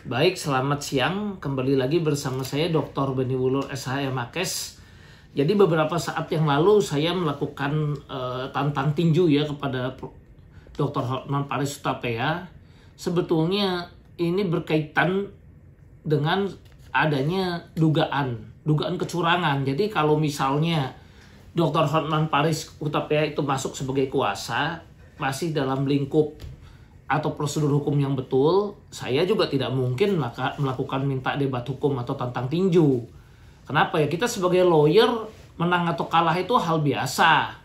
Baik, selamat siang. Kembali lagi bersama saya Dr. Beni Wulur SH Makes. Jadi beberapa saat yang lalu saya melakukan tantang tinju ya kepada Dr. Hotman Paris Hutapea. Sebetulnya ini berkaitan dengan adanya dugaan kecurangan. Jadi kalau misalnya Dr. Hotman Paris Hutapea itu masuk sebagai kuasa, masih dalam lingkup atau prosedur hukum yang betul, saya juga tidak mungkin melakukan minta debat hukum atau tantang tinju. Kenapa ya? Kita sebagai lawyer menang atau kalah itu hal biasa.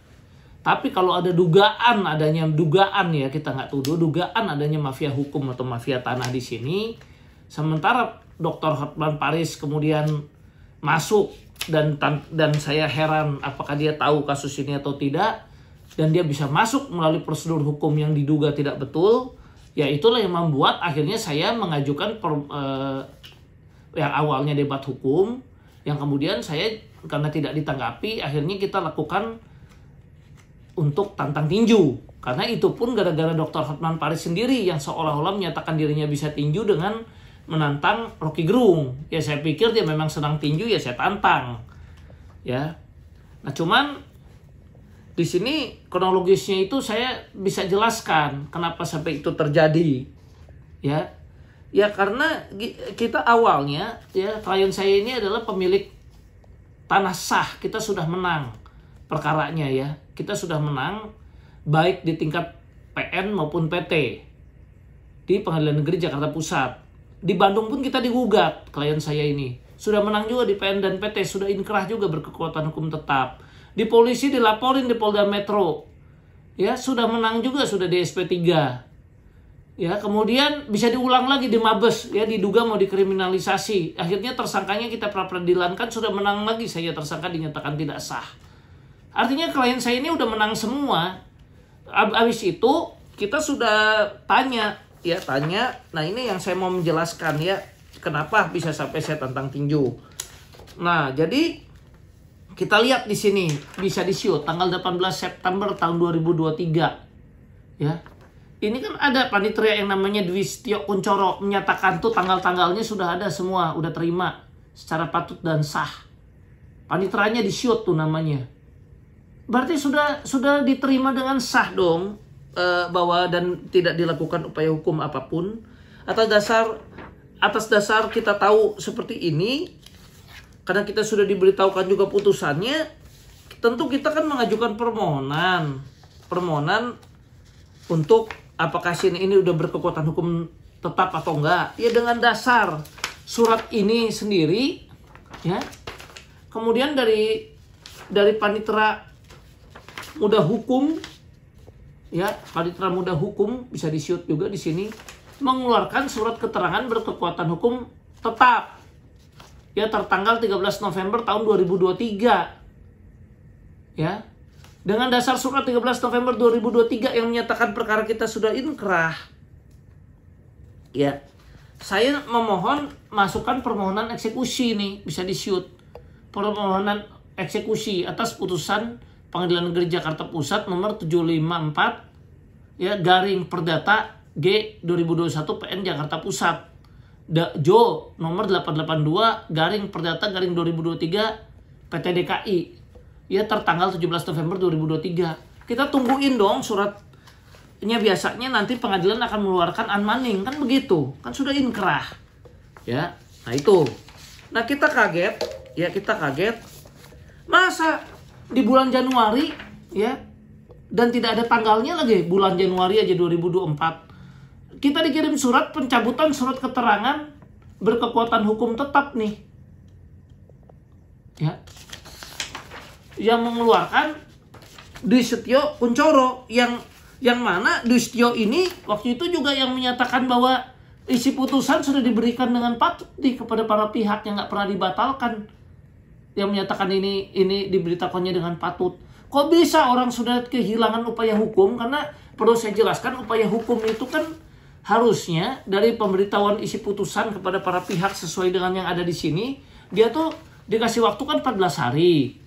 Tapi kalau ada adanya dugaan ya, kita nggak tuduh, dugaan adanya mafia hukum atau mafia tanah di sini, sementara Dr. Hotman Paris kemudian masuk dan saya heran apakah dia tahu kasus ini atau tidak, dan dia bisa masuk melalui prosedur hukum yang diduga tidak betul, ya itulah yang membuat akhirnya saya mengajukan yang awalnya debat hukum, yang kemudian saya karena tidak ditanggapi, akhirnya kita lakukan untuk tantang tinju. Karena itu pun gara-gara Dr. Hotman Paris sendiri yang seolah-olah menyatakan dirinya bisa tinju dengan menantang Rocky Gerung. Ya saya pikir dia memang senang tinju, ya saya tantang. Ya. Nah cuman di sini kronologisnya itu saya bisa jelaskan kenapa sampai itu terjadi. Ya karena kita awalnya ya klien saya ini adalah pemilik tanah sah, kita sudah menang perkaranya ya. Kita sudah menang baik di tingkat PN maupun PT di Pengadilan Negeri Jakarta Pusat. Di Bandung pun kita digugat, klien saya ini sudah menang juga di PN dan PT, sudah inkrah juga berkekuatan hukum tetap. Di polisi dilaporin di Polda Metro, ya sudah menang juga, sudah di SP3, ya kemudian bisa diulang lagi di Mabes, ya diduga mau dikriminalisasi, akhirnya tersangkanya kita pra peradilan kan sudah menang lagi, saya tersangka dinyatakan tidak sah. Artinya klien saya ini udah menang semua. Abis itu kita sudah tanya. Nah ini yang saya mau menjelaskan ya, kenapa bisa sampai saya tantang tinju. Nah jadi kita lihat di sini bisa di-shoot tanggal 18 September tahun 2023. Ya. Ini kan ada panitia yang namanya Dwi Setio Kuncoro menyatakan tuh tanggal-tanggalnya sudah ada semua, udah terima secara patut dan sah. Paniteranya di-shoot tuh namanya. Berarti sudah diterima dengan sah dong, bahwa dan tidak dilakukan upaya hukum apapun. Atas dasar kita tahu seperti ini, karena kita sudah diberitahukan juga putusannya, tentu kita kan mengajukan permohonan untuk apakah ini udah berkekuatan hukum tetap atau enggak. Ya dengan dasar surat ini sendiri, ya. Kemudian dari panitera muda hukum, ya panitera muda hukum bisa di-shoot juga di sini, mengeluarkan surat keterangan berkekuatan hukum tetap. Ya tertanggal 13 November tahun 2023. Ya. Dengan dasar surat 13 November 2023 yang menyatakan perkara kita sudah inkrah. Ya. Saya memohon masukkan permohonan eksekusi nih, bisa di-shoot. Permohonan eksekusi atas putusan Pengadilan Negeri Jakarta Pusat nomor 754 ya garing Perdata G 2021 PN Jakarta Pusat. Jo nomor 882 garing Perdata garing 2023 PT DKI ya tertanggal 17 November 2023. Kita tungguin dong suratnya, biasanya nanti pengadilan akan mengeluarkan unmanning kan begitu, kan sudah inkrah ya. Nah itu, nah kita kaget masa di bulan Januari ya, dan tidak ada tanggalnya lagi, bulan Januari aja 2024 kita dikirim surat pencabutan surat keterangan berkekuatan hukum tetap nih. Ya. Yang mengeluarkan Dwi Setio Kuncoro yang mana Dwi Setio ini waktu itu juga yang menyatakan bahwa isi putusan sudah diberikan dengan patut kepada para pihak yang nggak pernah dibatalkan. Yang menyatakan ini diberitakannya dengan patut. Kok bisa orang sudah kehilangan upaya hukum? Karena perlu saya jelaskan, upaya hukum itu kan harusnya dari pemberitahuan isi putusan kepada para pihak sesuai dengan yang ada di sini, dia tuh dikasih waktu kan 14 hari.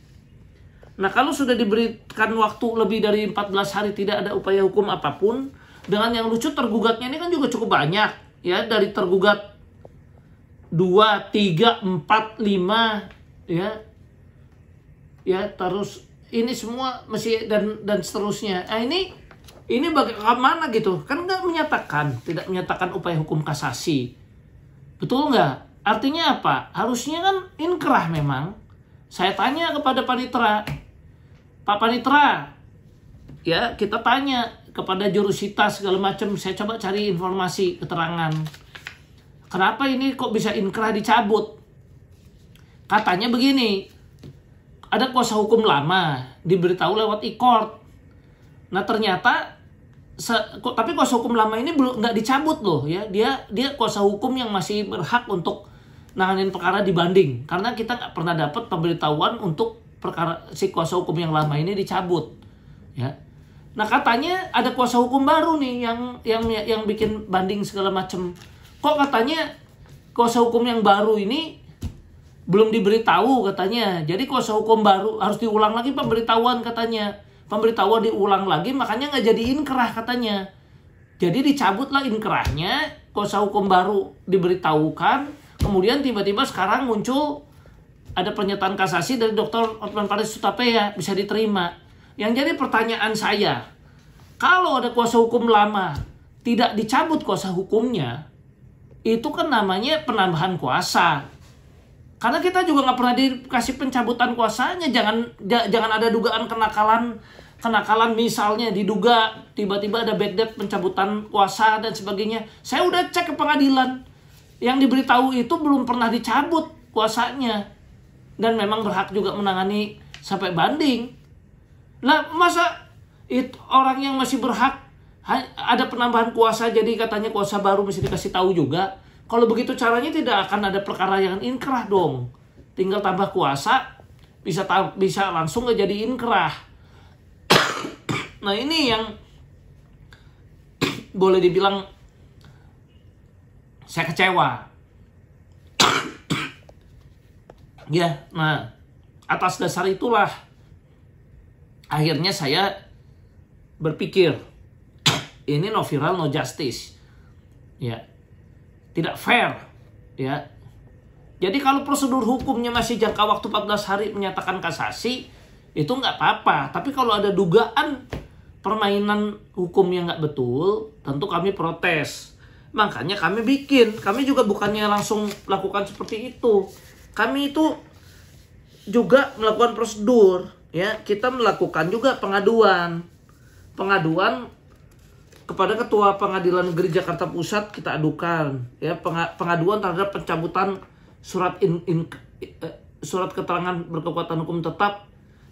Nah kalau sudah diberikan waktu lebih dari 14 hari tidak ada upaya hukum apapun, dengan yang lucu tergugatnya ini kan juga cukup banyak ya, dari tergugat 2, 3, 4, 5 ya. Ya, terus ini semua masih dan seterusnya. Nah, ini bagaimana gitu? Kan tidak menyatakan upaya hukum kasasi. Betul nggak? Artinya apa? Harusnya kan inkrah memang. Saya tanya kepada panitera, Pak Panitera, ya kita tanya kepada jurusita segala macam. Saya coba cari informasi, keterangan. Kenapa ini kok bisa inkrah dicabut? Katanya begini, ada kuasa hukum lama diberitahu lewat e-court. Nah ternyata tapi kuasa hukum lama ini belum nggak dicabut loh ya. Dia kuasa hukum yang masih berhak untuk nanganin perkara dibanding, karena kita nggak pernah dapat pemberitahuan untuk perkara si kuasa hukum yang lama ini dicabut ya. Nah katanya ada kuasa hukum baru nih yang bikin banding segala macam. Kok katanya kuasa hukum yang baru ini belum diberitahu katanya. Jadi kuasa hukum baru harus diulang lagi pemberitahuan katanya. Pemberitahuan diulang lagi, makanya nggak jadi inkrah katanya. Jadi dicabutlah inkrahnya, kuasa hukum baru diberitahukan. Kemudian tiba-tiba sekarang muncul ada pernyataan kasasi dari Dr. Hotman Paris Hutapea, bisa diterima. Yang jadi pertanyaan saya, kalau ada kuasa hukum lama tidak dicabut kuasa hukumnya, itu kan namanya penambahan kuasa. Karena kita juga nggak pernah dikasih pencabutan kuasanya. Jangan ada dugaan kenakalan misalnya diduga tiba-tiba ada backdate pencabutan kuasa dan sebagainya. Saya udah cek ke pengadilan. Yang diberitahu itu belum pernah dicabut kuasanya. Dan memang berhak juga menangani sampai banding. Lah masa orang yang masih berhak ada penambahan kuasa jadi katanya kuasa baru mesti dikasih tahu juga. Kalau begitu caranya tidak akan ada perkara yang inkrah dong. Tinggal tambah kuasa bisa langsung nggak jadi inkrah. Nah ini yang boleh dibilang saya kecewa. Ya, nah atas dasar itulah akhirnya saya berpikir ini no viral no justice. Ya. Tidak fair, ya. Jadi kalau prosedur hukumnya masih jangka waktu 14 hari menyatakan kasasi, itu nggak apa-apa. Tapi kalau ada dugaan permainan hukum yang nggak betul, tentu kami protes. Makanya kami juga bukannya langsung lakukan seperti itu. Kami itu juga melakukan prosedur, ya. Kita melakukan juga pengaduan kepada Ketua Pengadilan Negeri Jakarta Pusat. Kita adukan ya pengaduan terhadap pencabutan surat keterangan berkekuatan hukum tetap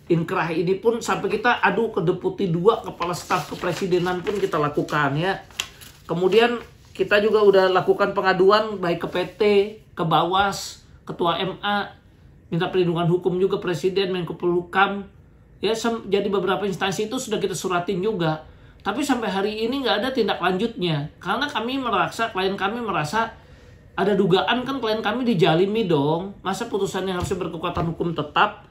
inkrah ini pun sampai kita adu ke Deputi 2 Kepala Staf Kepresidenan pun kita lakukan ya. Kemudian kita juga udah lakukan pengaduan baik ke PT, ke Bawas, Ketua MA, minta perlindungan hukum juga Presiden, Menko Polhukam ya. Jadi beberapa instansi itu sudah kita suratin juga. Tapi sampai hari ini nggak ada tindak lanjutnya. Karena klien kami merasa ada dugaan kan klien kami dijalimi dong. Masa putusan yang harusnya berkekuatan hukum tetap,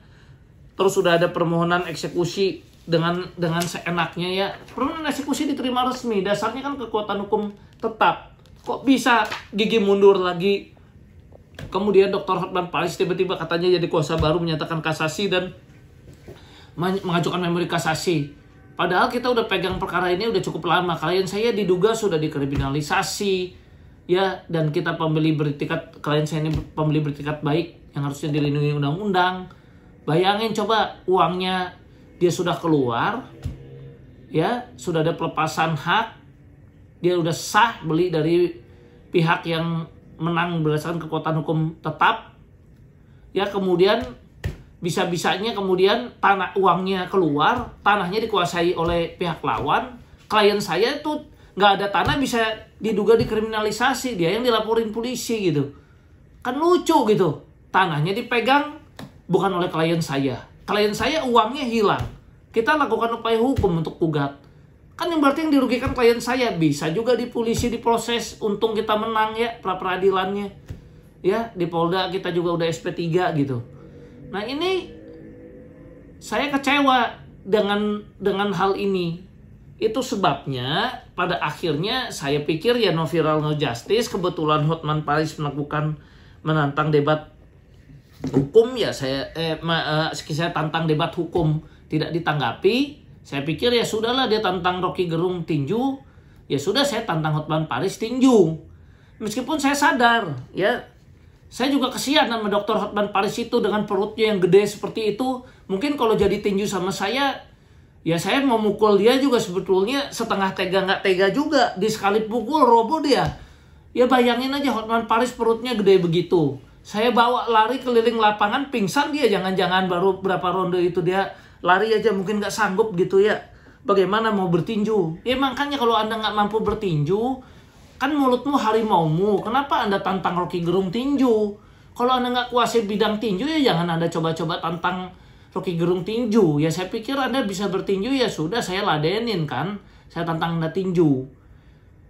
terus sudah ada permohonan eksekusi dengan seenaknya ya. Permohonan eksekusi diterima resmi, dasarnya kan kekuatan hukum tetap. Kok bisa gigi mundur lagi? Kemudian Dr. Hotman Paris tiba-tiba katanya jadi kuasa baru menyatakan kasasi dan mengajukan memori kasasi. Padahal kita udah pegang perkara ini udah cukup lama. Klien saya diduga sudah dikriminalisasi, ya, dan kita klien saya ini pembeli bertikat baik yang harusnya dilindungi undang-undang. Bayangin coba uangnya dia sudah keluar, ya, sudah ada pelepasan hak, dia udah sah beli dari pihak yang menang berdasarkan kekuatan hukum tetap, ya, kemudian bisa-bisanya kemudian uangnya keluar, tanahnya dikuasai oleh pihak lawan. Klien saya tuh nggak ada tanah bisa diduga dikriminalisasi, dia yang dilaporin polisi gitu. Kan lucu gitu, tanahnya dipegang bukan oleh klien saya uangnya hilang. Kita lakukan upaya hukum untuk gugat. Kan yang berarti yang dirugikan klien saya, bisa juga di polisi diproses, untung kita menang ya pra-peradilannya. Ya, di Polda kita juga udah SP3 gitu. Nah ini saya kecewa dengan hal ini. Itu sebabnya pada akhirnya saya pikir ya no viral no justice. Kebetulan Hotman Paris melakukan menantang debat hukum ya saya tantang debat hukum, tidak ditanggapi. Saya pikir ya sudahlah, dia tantang Rocky Gerung tinju, ya sudah saya tantang Hotman Paris tinju. Meskipun saya sadar ya, saya juga kesian sama Dr. Hotman Paris itu dengan perutnya yang gede seperti itu. Mungkin kalau jadi tinju sama saya, ya saya mau mukul dia juga sebetulnya setengah tega nggak tega juga. Di sekali pukul roboh dia. Ya bayangin aja Hotman Paris perutnya gede begitu. Saya bawa lari keliling lapangan, pingsan dia, jangan-jangan baru berapa ronde itu dia lari aja mungkin nggak sanggup gitu ya. Bagaimana mau bertinju? Ya makanya kalau Anda nggak mampu bertinju, kan mulutmu harimaumu. Kenapa Anda tantang Rocky Gerung tinju? Kalau Anda nggak kuasai bidang tinju, ya jangan Anda coba-coba tantang Rocky Gerung tinju. Ya saya pikir Anda bisa bertinju, ya sudah saya ladenin kan. Saya tantang Anda tinju.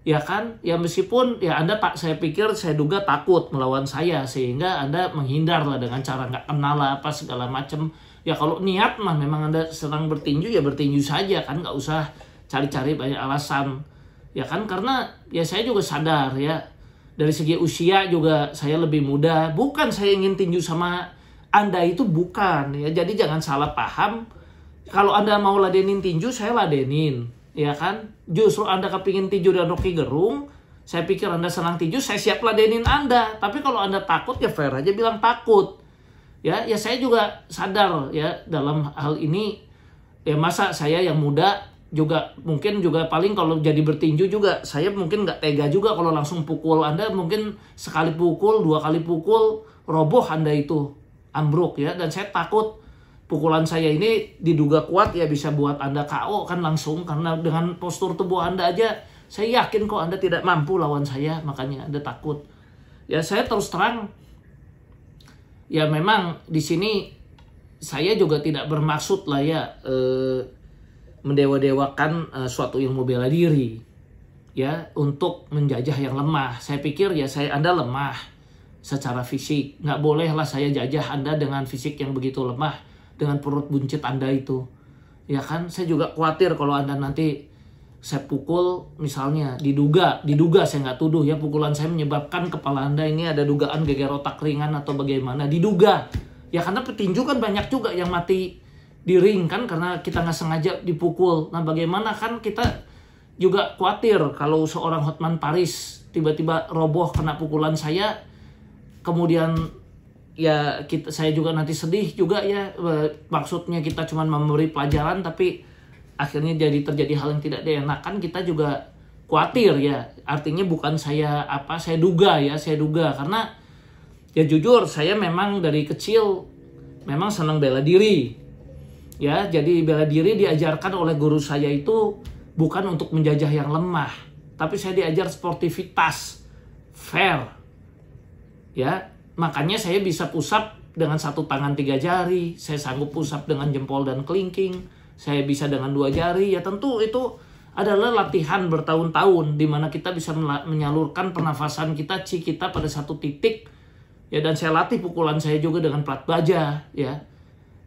Ya kan, ya meskipun ya saya pikir saya duga takut melawan saya, sehingga Anda menghindar lah dengan cara nggak kenal lah apa segala macam. Ya kalau niat mah memang Anda senang bertinju, ya bertinju saja kan, nggak usah cari-cari banyak alasan. Ya kan, karena ya saya juga sadar ya, dari segi usia juga saya lebih muda. Bukan saya ingin tinju sama Anda, itu bukan ya. Jadi jangan salah paham. Kalau Anda mau ladenin tinju, saya ladenin. Ya kan, justru Anda kepingin tinju dan Rocky Gerung, saya pikir Anda senang tinju, saya siap ladenin Anda. Tapi kalau Anda takut, ya fair aja bilang takut. Ya saya juga sadar ya dalam hal ini. Ya masa saya yang muda juga mungkin juga paling kalau jadi bertinju juga saya mungkin nggak tega juga kalau langsung pukul Anda. Mungkin sekali pukul, 2 kali pukul, roboh Anda itu, ambruk ya. Dan saya takut pukulan saya ini diduga kuat ya bisa buat Anda KO kan langsung, karena dengan postur tubuh Anda aja saya yakin kok Anda tidak mampu lawan saya, makanya Anda takut. Ya saya terus terang, ya memang di sini saya juga tidak bermaksud lah ya mendewa-dewakan suatu ilmu bela diri ya untuk menjajah yang lemah. Saya pikir ya Anda lemah secara fisik, nggak boleh lah saya jajah Anda dengan fisik yang begitu lemah, dengan perut buncit Anda itu. Ya kan, saya juga khawatir kalau Anda nanti saya pukul, misalnya diduga saya nggak tuduh ya, pukulan saya menyebabkan kepala Anda ini ada dugaan geger otak ringan atau bagaimana, diduga. Ya karena petinju kan banyak juga yang mati di ring kan karena kita nggak sengaja dipukul. Nah bagaimana, kan kita juga khawatir kalau seorang Hotman Paris tiba-tiba roboh kena pukulan saya, kemudian ya saya juga nanti sedih juga ya. Maksudnya kita cuma memberi pelajaran, tapi akhirnya jadi terjadi hal yang tidak dienakan, kita juga khawatir ya. Artinya bukan saya duga karena ya jujur saya memang dari kecil memang senang bela diri ya. Jadi bela diri diajarkan oleh guru saya itu bukan untuk menjajah yang lemah, tapi saya diajar sportivitas, fair ya. Makanya saya bisa push up dengan 1 tangan 3 jari, saya sanggup push up dengan jempol dan kelingking, saya bisa dengan 2 jari. Ya tentu itu adalah latihan bertahun-tahun di mana kita bisa menyalurkan pernafasan kita, chi kita pada satu titik. Ya dan saya latih pukulan saya juga dengan plat baja ya.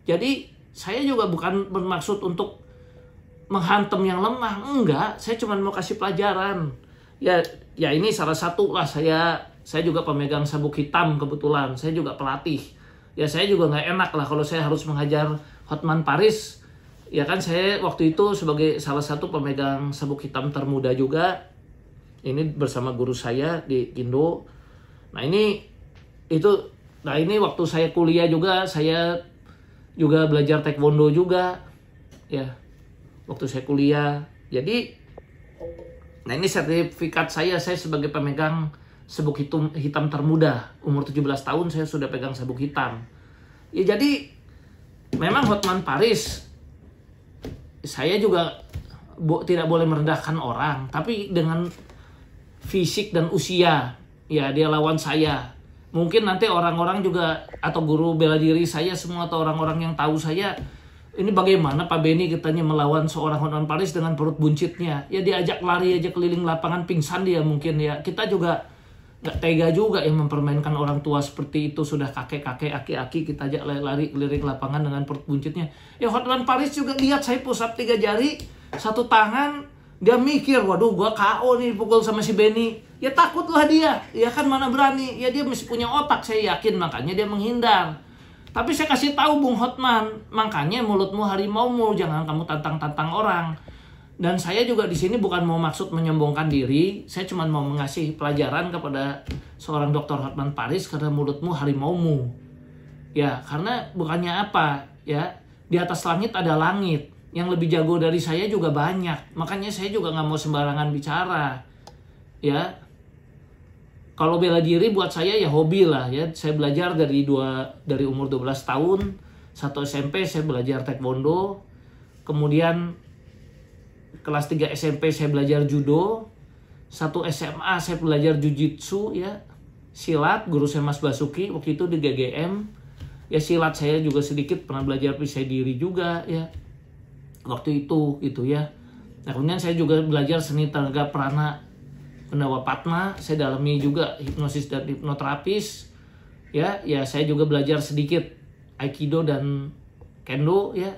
Jadi saya juga bukan bermaksud untuk menghantam yang lemah, enggak, saya cuma mau kasih pelajaran. Ya ini salah satu lah, saya juga pemegang sabuk hitam kebetulan, saya juga pelatih. Ya saya juga nggak enak lah kalau saya harus mengajar Hotman Paris. Ya kan saya waktu itu sebagai salah satu pemegang sabuk hitam termuda juga. Ini bersama guru saya di Indo. Nah ini waktu saya kuliah juga, saya juga belajar taekwondo juga. Ya waktu saya kuliah. Jadi nah ini sertifikat saya sebagai pemegang sabuk hitam termuda. Umur 17 tahun saya sudah pegang sabuk hitam. Ya jadi memang Hotman Paris, saya juga tidak boleh merendahkan orang, tapi dengan fisik dan usia ya dia lawan saya. Mungkin nanti orang-orang juga atau guru bela diri saya semua atau orang-orang yang tahu saya, ini bagaimana Pak Benny katanya melawan seorang Hotman Paris dengan perut buncitnya. Ya diajak lari aja keliling lapangan pingsan dia mungkin ya. Kita juga nggak tega juga yang mempermainkan orang tua seperti itu. Sudah kakek-kakek, aki-aki, kita ajak lari keliling lapangan dengan perut buncitnya. Ya Hotman Paris juga lihat saya push up 3 jari, 1 tangan, dia mikir, waduh gua KO nih pukul sama si Benny. Ya takutlah dia, ya kan mana berani. Ya dia masih punya otak, saya yakin, makanya dia menghindar. Tapi saya kasih tahu Bung Hotman, makanya mulutmu harimaumu, jangan kamu tantang-tantang orang. Dan saya juga di sini bukan mau maksud menyombongkan diri, saya cuma mau mengasih pelajaran kepada seorang Dr. Hotman Paris karena mulutmu harimaumu. Ya, karena bukannya apa, ya di atas langit ada langit, yang lebih jago dari saya juga banyak. Makanya saya juga nggak mau sembarangan bicara. Ya, kalau bela diri buat saya ya hobi lah ya. Saya belajar dari umur 12 tahun, 1 SMP saya belajar taekwondo. Kemudian kelas 3 SMP saya belajar judo. 1 SMA saya belajar jujitsu ya. Silat, guru saya Mas Basuki waktu itu di GGM. Ya silat saya juga sedikit pernah belajar perisai diri juga ya. Waktu itu gitu ya. Nah, kemudian saya juga belajar seni tenaga prana Pendawa Patna, saya dalami juga hipnosis dan hipnoterapis. Ya saya juga belajar sedikit Aikido dan Kendo ya.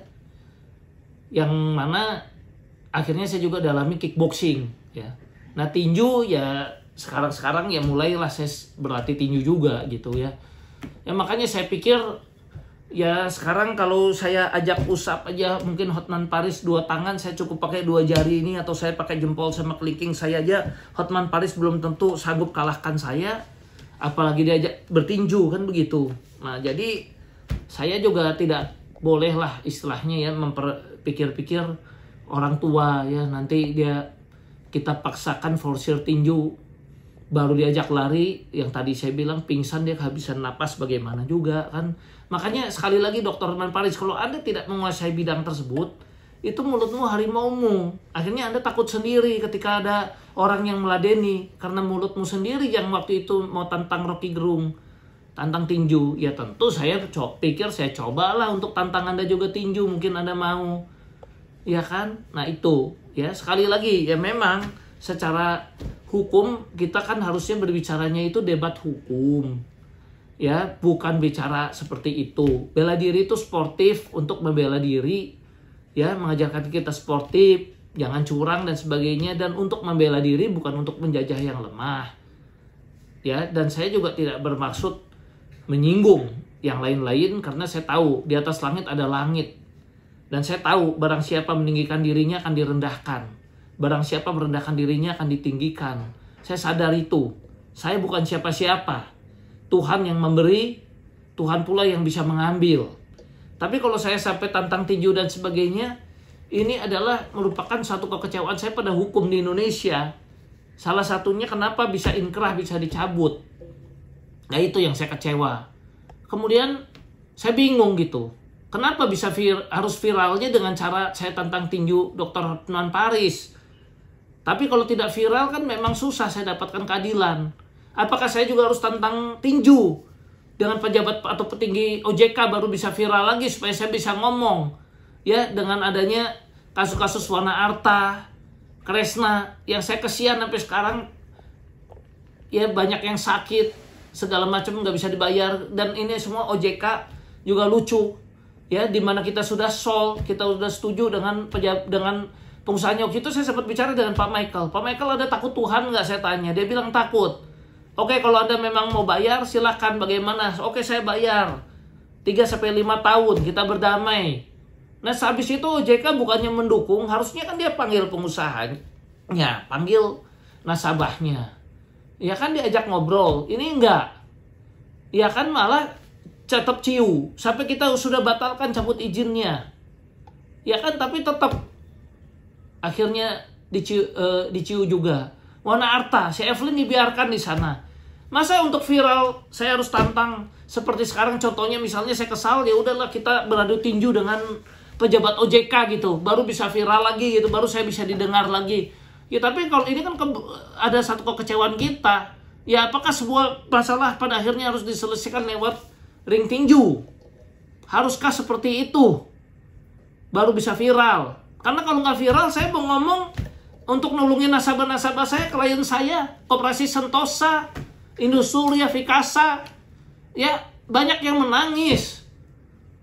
Yang mana akhirnya saya juga dalami kickboxing ya. Nah, tinju ya sekarang ya mulailah saya berlatih tinju juga gitu ya. Ya makanya saya pikir ya sekarang kalau saya ajak usap aja mungkin Hotman Paris 2 tangan, saya cukup pakai 2 jari ini, atau saya pakai jempol sama kelingking saya aja, Hotman Paris belum tentu sanggup kalahkan saya, apalagi diajak bertinju kan begitu. Nah, jadi saya juga tidak boleh lah istilahnya ya pikir-pikir orang tua ya, nanti kita paksakan forsir tinju baru diajak lari, yang tadi saya bilang pingsan dia kehabisan napas bagaimana juga kan. Makanya sekali lagi Dr. Hotman Paris, kalau Anda tidak menguasai bidang tersebut, itu mulutmu harimaumu. Akhirnya Anda takut sendiri ketika ada orang yang meladeni, karena mulutmu sendiri yang waktu itu mau tantang Rocky Gerung, tantang tinju. Ya tentu saya pikir saya cobalah untuk tantang Anda juga tinju, mungkin Anda mau. Ya kan? Nah itu ya, sekali lagi ya memang secara hukum kita kan harusnya berbicaranya itu debat hukum. Ya, bukan bicara seperti itu. Bela diri itu sportif untuk membela diri. Ya, mengajarkan kita sportif, jangan curang dan sebagainya, dan untuk membela diri bukan untuk menjajah yang lemah. Ya, dan saya juga tidak bermaksud menyinggung yang lain-lain, karena saya tahu di atas langit ada langit. Dan saya tahu barang siapa meninggikan dirinya akan direndahkan. Barang siapa merendahkan dirinya akan ditinggikan. Saya sadar itu. Saya bukan siapa-siapa. Tuhan yang memberi, Tuhan pula yang bisa mengambil. Tapi kalau saya sampai tantang tinju dan sebagainya, ini adalah merupakan satu kekecewaan saya pada hukum di Indonesia. Salah satunya kenapa bisa inkrah, bisa dicabut. Nah itu yang saya kecewa. Kemudian saya bingung gitu. Kenapa bisa harus viralnya dengan cara saya tantang tinju Dr. Hotman Paris? Tapi kalau tidak viral kan memang susah saya dapatkan keadilan. Apakah saya juga harus tantang tinju dengan pejabat atau petinggi OJK baru bisa viral lagi supaya saya bisa ngomong? Ya, dengan adanya kasus-kasus Wana Arta, Kresna, yang saya kesian sampai sekarang, ya banyak yang sakit, segala macam nggak bisa dibayar, dan ini semua OJK juga lucu. Ya, dimana kita sudah kita sudah setuju dengan pengusahanya. Waktu itu saya sempat bicara dengan Pak Michael. Pak Michael ada takut Tuhan nggak, saya tanya. Dia bilang takut. Oke, kalau Anda memang mau bayar, silakan. Bagaimana? Oke, saya bayar. 3-5 tahun, kita berdamai. Nah, habis itu OJK bukannya mendukung, harusnya kan dia panggil pengusahanya, panggil nasabahnya. Ya kan diajak ngobrol. Ini enggak. Ya kan malah tetap ciu. Sampai kita sudah batalkan cabut izinnya. Ya kan, tapi tetap akhirnya diciu juga. Wana Arta, si Evelyn dibiarkan di sana. Masa untuk viral saya harus tantang seperti sekarang, contohnya misalnya saya kesal, ya udahlah kita beradu tinju dengan pejabat OJK gitu, baru bisa viral lagi gitu, baru saya bisa didengar lagi. Ya tapi kalau ini kan ada satu kekecewaan kita. Ya apakah sebuah masalah pada akhirnya harus diselesaikan lewat ring tinju? Haruskah seperti itu baru bisa viral? Karena kalau nggak viral, saya mau ngomong untuk nolongin nasabah-nasabah saya, klien saya, Koperasi Sentosa, Indosuria, Vikasa, ya banyak yang menangis,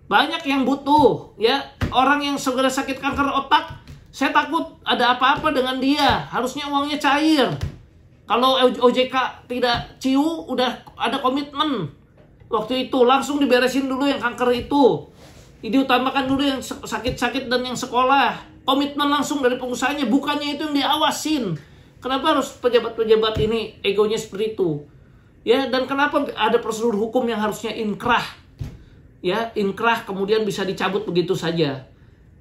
banyak yang butuh, ya orang yang segera sakit kanker otak, saya takut ada apa-apa dengan dia, harusnya uangnya cair. Kalau OJK tidak ciu, udah ada komitmen. Waktu itu langsung diberesin dulu yang kanker itu. Diutamakan dulu yang sakit-sakit dan yang sekolah. Komitmen langsung dari pengusahanya, bukannya itu yang diawasin. Kenapa harus pejabat-pejabat ini egonya seperti itu? Ya, dan kenapa ada prosedur hukum yang harusnya inkrah? Ya, inkrah kemudian bisa dicabut begitu saja.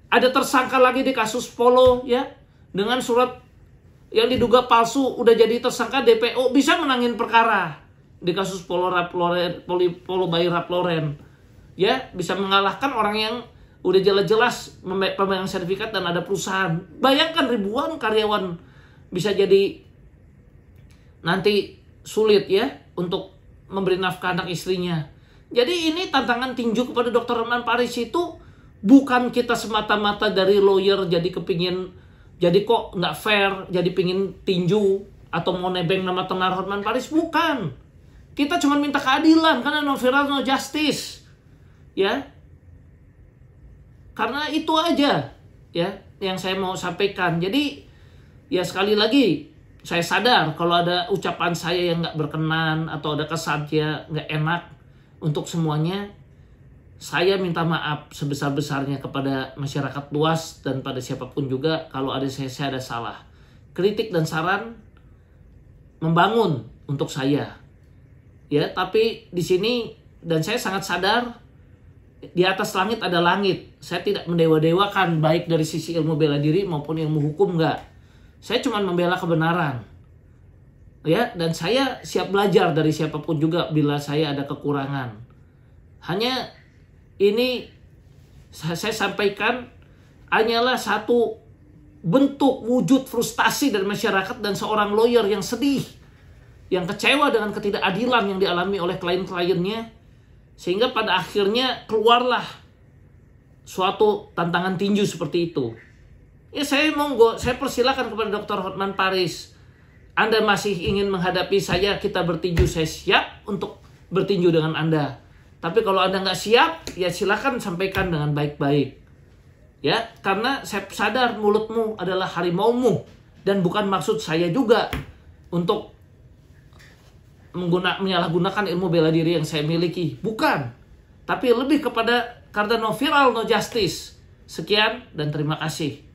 Ada tersangka lagi di kasus Polo ya, dengan surat yang diduga palsu udah jadi tersangka DPO, bisa menangin perkara di kasus Polo by Ralph Lauren. Ya, bisa mengalahkan orang yang udah jelas-jelas pemegang sertifikat dan ada perusahaan. Bayangkan ribuan karyawan bisa jadi nanti sulit ya untuk memberi nafkah anak istrinya. Jadi ini tantangan tinju kepada Dr. Hotman Paris itu bukan kita semata-mata dari lawyer jadi kepingin, jadi kok nggak fair, jadi pingin tinju atau mau nebeng nama tenar Hotman Paris, bukan. Kita cuma minta keadilan karena no viral no justice, ya. Karena itu aja, ya, yang saya mau sampaikan. Jadi ya sekali lagi saya sadar kalau ada ucapan saya yang nggak berkenan atau ada kesannya nggak enak untuk semuanya. Saya minta maaf sebesar-besarnya kepada masyarakat luas dan pada siapapun juga kalau ada saya ada salah. Kritik dan saran membangun untuk saya. Ya, tapi di sini dan saya sangat sadar di atas langit ada langit. Saya tidak mendewa-dewakan baik dari sisi ilmu bela diri maupun ilmu hukum, enggak. Saya cuma membela kebenaran. Ya, dan saya siap belajar dari siapapun juga bila saya ada kekurangan. Hanya ini saya sampaikan hanyalah satu bentuk wujud frustasi dari masyarakat dan seorang lawyer yang sedih, yang kecewa dengan ketidakadilan yang dialami oleh klien-kliennya, sehingga pada akhirnya keluarlah suatu tantangan tinju seperti itu. Ya saya monggo, saya persilakan kepada Dr. Hotman Paris. Anda masih ingin menghadapi saya, kita bertinju, saya siap untuk bertinju dengan Anda. Tapi kalau Anda nggak siap, ya silakan sampaikan dengan baik-baik. Ya, karena saya sadar mulutmu adalah harimaumu. Dan bukan maksud saya juga untuk menyalahgunakan ilmu bela diri yang saya miliki. Bukan. Tapi lebih kepada karena no viral no justice. Sekian dan terima kasih.